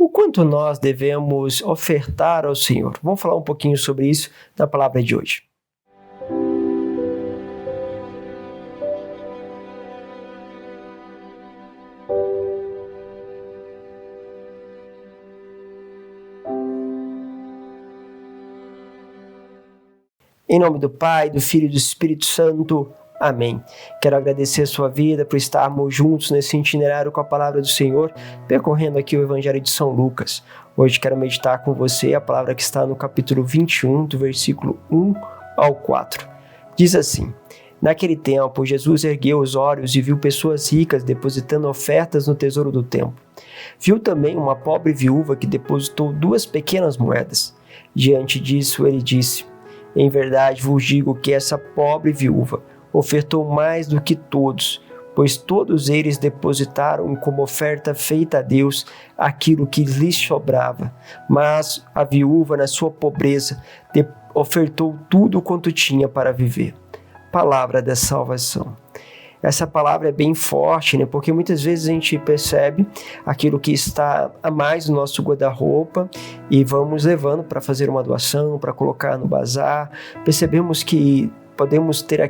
O quanto nós devemos ofertar ao Senhor? Vamos falar um pouquinho sobre isso na palavra de hoje. Em nome do Pai, do Filho e do Espírito Santo. Amém. Quero agradecer a sua vida por estarmos juntos nesse itinerário com a palavra do Senhor, percorrendo aqui o Evangelho de São Lucas. Hoje quero meditar com você a palavra que está no capítulo 21, do versículo 1 ao 4. Diz assim: Naquele tempo, Jesus ergueu os olhos e viu pessoas ricas depositando ofertas no tesouro do templo. Viu também uma pobre viúva que depositou 2 pequenas moedas. Diante disso, ele disse: Em verdade vos digo que essa pobre viúva ofertou mais do que todos, pois todos eles depositaram como oferta feita a Deus aquilo que lhes sobrava. Mas a viúva, na sua pobreza, ofertou tudo quanto tinha para viver. Palavra da salvação. Essa palavra é bem forte, né? Porque muitas vezes a gente percebe aquilo que está a mais no nosso guarda-roupa e vamos levando para fazer uma doação, para colocar no bazar. Percebemos que podemos ter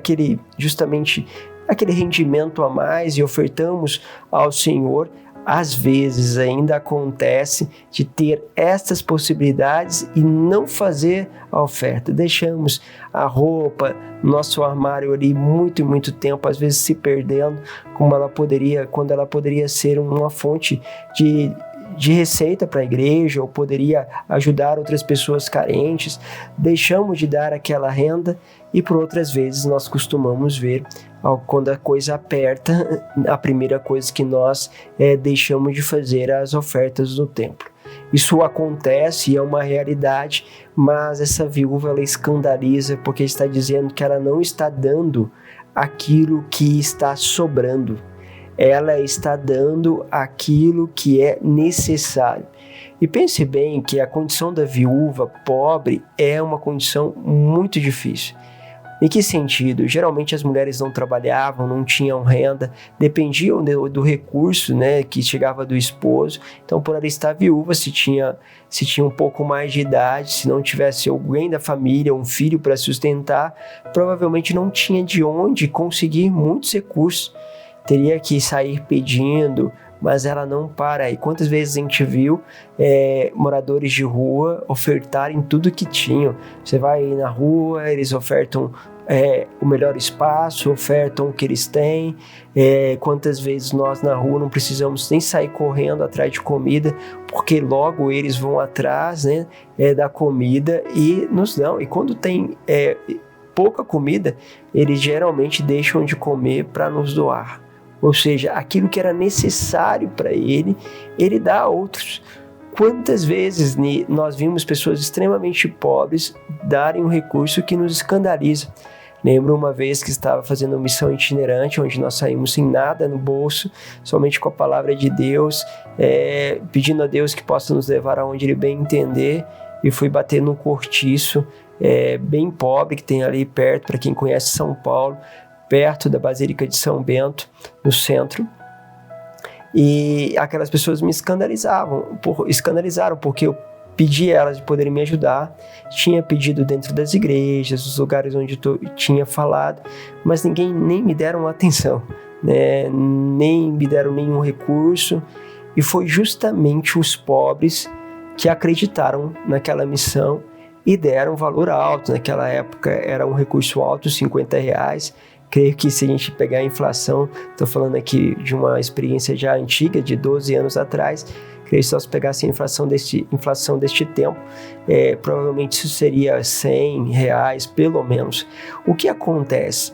justamente aquele rendimento a mais e ofertamos ao Senhor. Às vezes ainda acontece de ter estas possibilidades e não fazer a oferta. Deixamos a roupa, nosso armário ali muito tempo, às vezes se perdendo, quando ela poderia ser uma fonte de receita para a igreja ou poderia ajudar outras pessoas carentes. Deixamos de dar aquela renda e por outras vezes nós costumamos ver quando a coisa aperta, a primeira coisa que nós deixamos de fazer as ofertas no templo. Isso acontece e é uma realidade, mas essa viúva ela escandaliza porque está dizendo que ela não está dando aquilo que está sobrando. Ela está dando aquilo que é necessário. E pense bem que a condição da viúva pobre é uma condição muito difícil. Em que sentido? Geralmente as mulheres não trabalhavam, não tinham renda, dependiam do recurso, né, que chegava do esposo. Então, por ela estar viúva, se tinha um pouco mais de idade, se não tivesse alguém da família, um filho para sustentar, provavelmente não tinha de onde conseguir muitos recursos. Teria que sair pedindo, mas ela não para. E quantas vezes a gente viu moradores de rua ofertarem tudo que tinham? Você vai na rua, eles ofertam o melhor espaço, ofertam o que eles têm. Quantas vezes nós na rua não precisamos nem sair correndo atrás de comida, porque logo eles vão atrás, né, da comida e nos dão. E quando tem pouca comida, eles geralmente deixam de comer para nos doar. Ou seja, aquilo que era necessário para ele dá a outros. Quantas vezes nós vimos pessoas extremamente pobres darem um recurso que nos escandaliza? Lembro uma vez que estava fazendo uma missão itinerante, onde nós saímos sem nada no bolso, somente com a palavra de Deus, pedindo a Deus que possa nos levar aonde Ele bem entender, e fui bater num cortiço bem pobre que tem ali perto, para quem conhece São Paulo, perto da Basílica de São Bento, no centro. E aquelas pessoas me escandalizaram porque eu pedi a elas de poderem me ajudar. Tinha pedido dentro das igrejas, os lugares onde eu tinha falado, mas ninguém nem me deram atenção, né? Nem me deram nenhum recurso. E foi justamente os pobres que acreditaram naquela missão e deram valor alto. Naquela época era um recurso alto, R$50. Creio que se a gente pegar a inflação, estou falando aqui de uma experiência já antiga, de 12 anos atrás, creio que se nós pegássemos a inflação deste tempo, provavelmente isso seria R$100, pelo menos. O que acontece?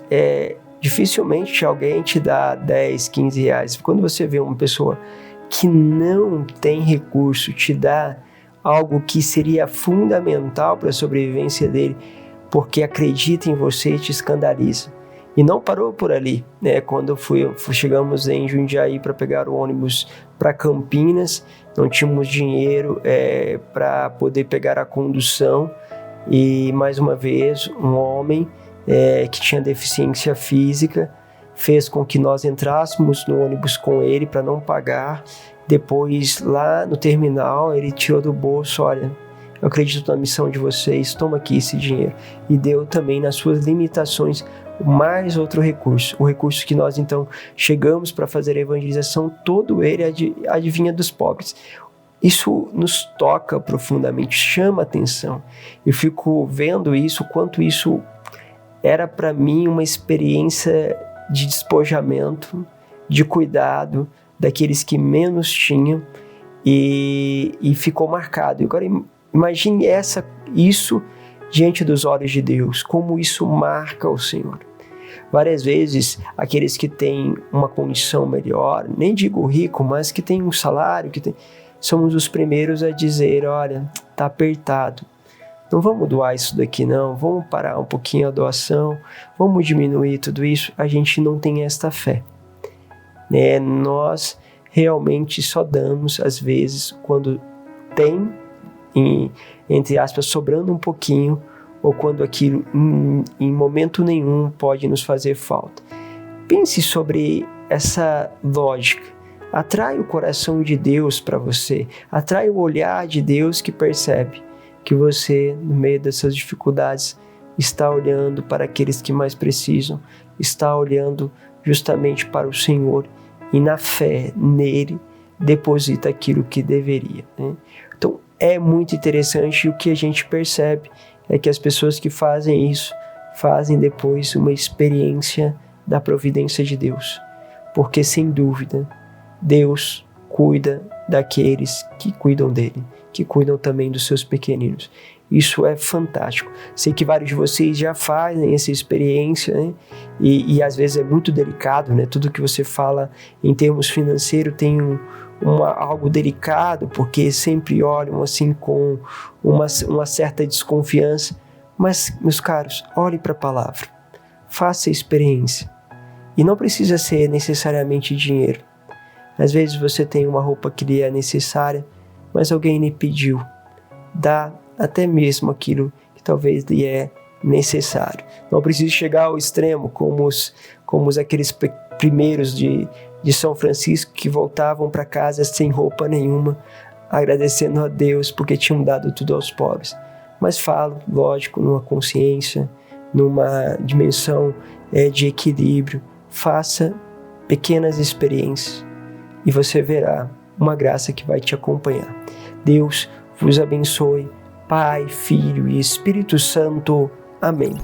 Dificilmente alguém te dá 10, 15 reais. Quando você vê uma pessoa que não tem recurso, te dá algo que seria fundamental para a sobrevivência dele, porque acredita em você e te escandaliza. E não parou por ali, né? Quando chegamos em Jundiaí para pegar o ônibus para Campinas, não tínhamos dinheiro para poder pegar a condução, e mais uma vez um homem que tinha deficiência física fez com que nós entrássemos no ônibus com ele para não pagar, Depois, lá no terminal, ele tirou do bolso, olha, eu acredito na missão de vocês, toma aqui esse dinheiro. E deu também, nas suas limitações, mais outro recurso. O recurso que nós, então, chegamos para fazer a evangelização, todo ele adivinha dos pobres. Isso nos toca profundamente, chama atenção. Eu fico vendo isso, quanto isso era para mim uma experiência de despojamento, de cuidado daqueles que menos tinham, e ficou marcado. E agora imagine isso diante dos olhos de Deus, como isso marca o Senhor. Várias vezes, aqueles que têm uma condição melhor, nem digo rico, mas que têm um salário, somos os primeiros a dizer, olha, está apertado, não vamos doar isso daqui não, vamos parar um pouquinho a doação, vamos diminuir tudo isso. A gente não tem esta fé, né? Nós realmente só damos, às vezes, quando tem, entre aspas, sobrando um pouquinho, ou quando aquilo em momento nenhum pode nos fazer falta. Pense sobre essa lógica. Atrai o coração de Deus para você, atrai o olhar de Deus que percebe que você, no meio dessas dificuldades, está olhando para aqueles que mais precisam, está olhando justamente para o Senhor e na fé nele deposita aquilo que deveria, né? Então é muito interessante, e o que a gente percebe é que as pessoas que fazem isso fazem depois uma experiência da providência de Deus, porque sem dúvida Deus cuida daqueles que cuidam dele, que cuidam também dos seus pequeninos. Isso é fantástico. Sei que vários de vocês já fazem essa experiência, né? E às vezes é muito delicado, né? Tudo que você fala em termos financeiros tem algo delicado, porque sempre olham assim com uma certa desconfiança. Mas, meus caros, olhe para a palavra, faça a experiência. E não precisa ser necessariamente dinheiro. Às vezes você tem uma roupa que lhe é necessária, mas alguém lhe pediu. Dá até mesmo aquilo que talvez lhe é necessário. Não precisa chegar ao extremo, como aqueles primeiros de São Francisco que voltavam para casa sem roupa nenhuma, agradecendo a Deus porque tinham dado tudo aos pobres. Mas falo, lógico, numa consciência, numa dimensão de equilíbrio. Faça pequenas experiências e você verá uma graça que vai te acompanhar. Deus vos abençoe, Pai, Filho e Espírito Santo. Amém.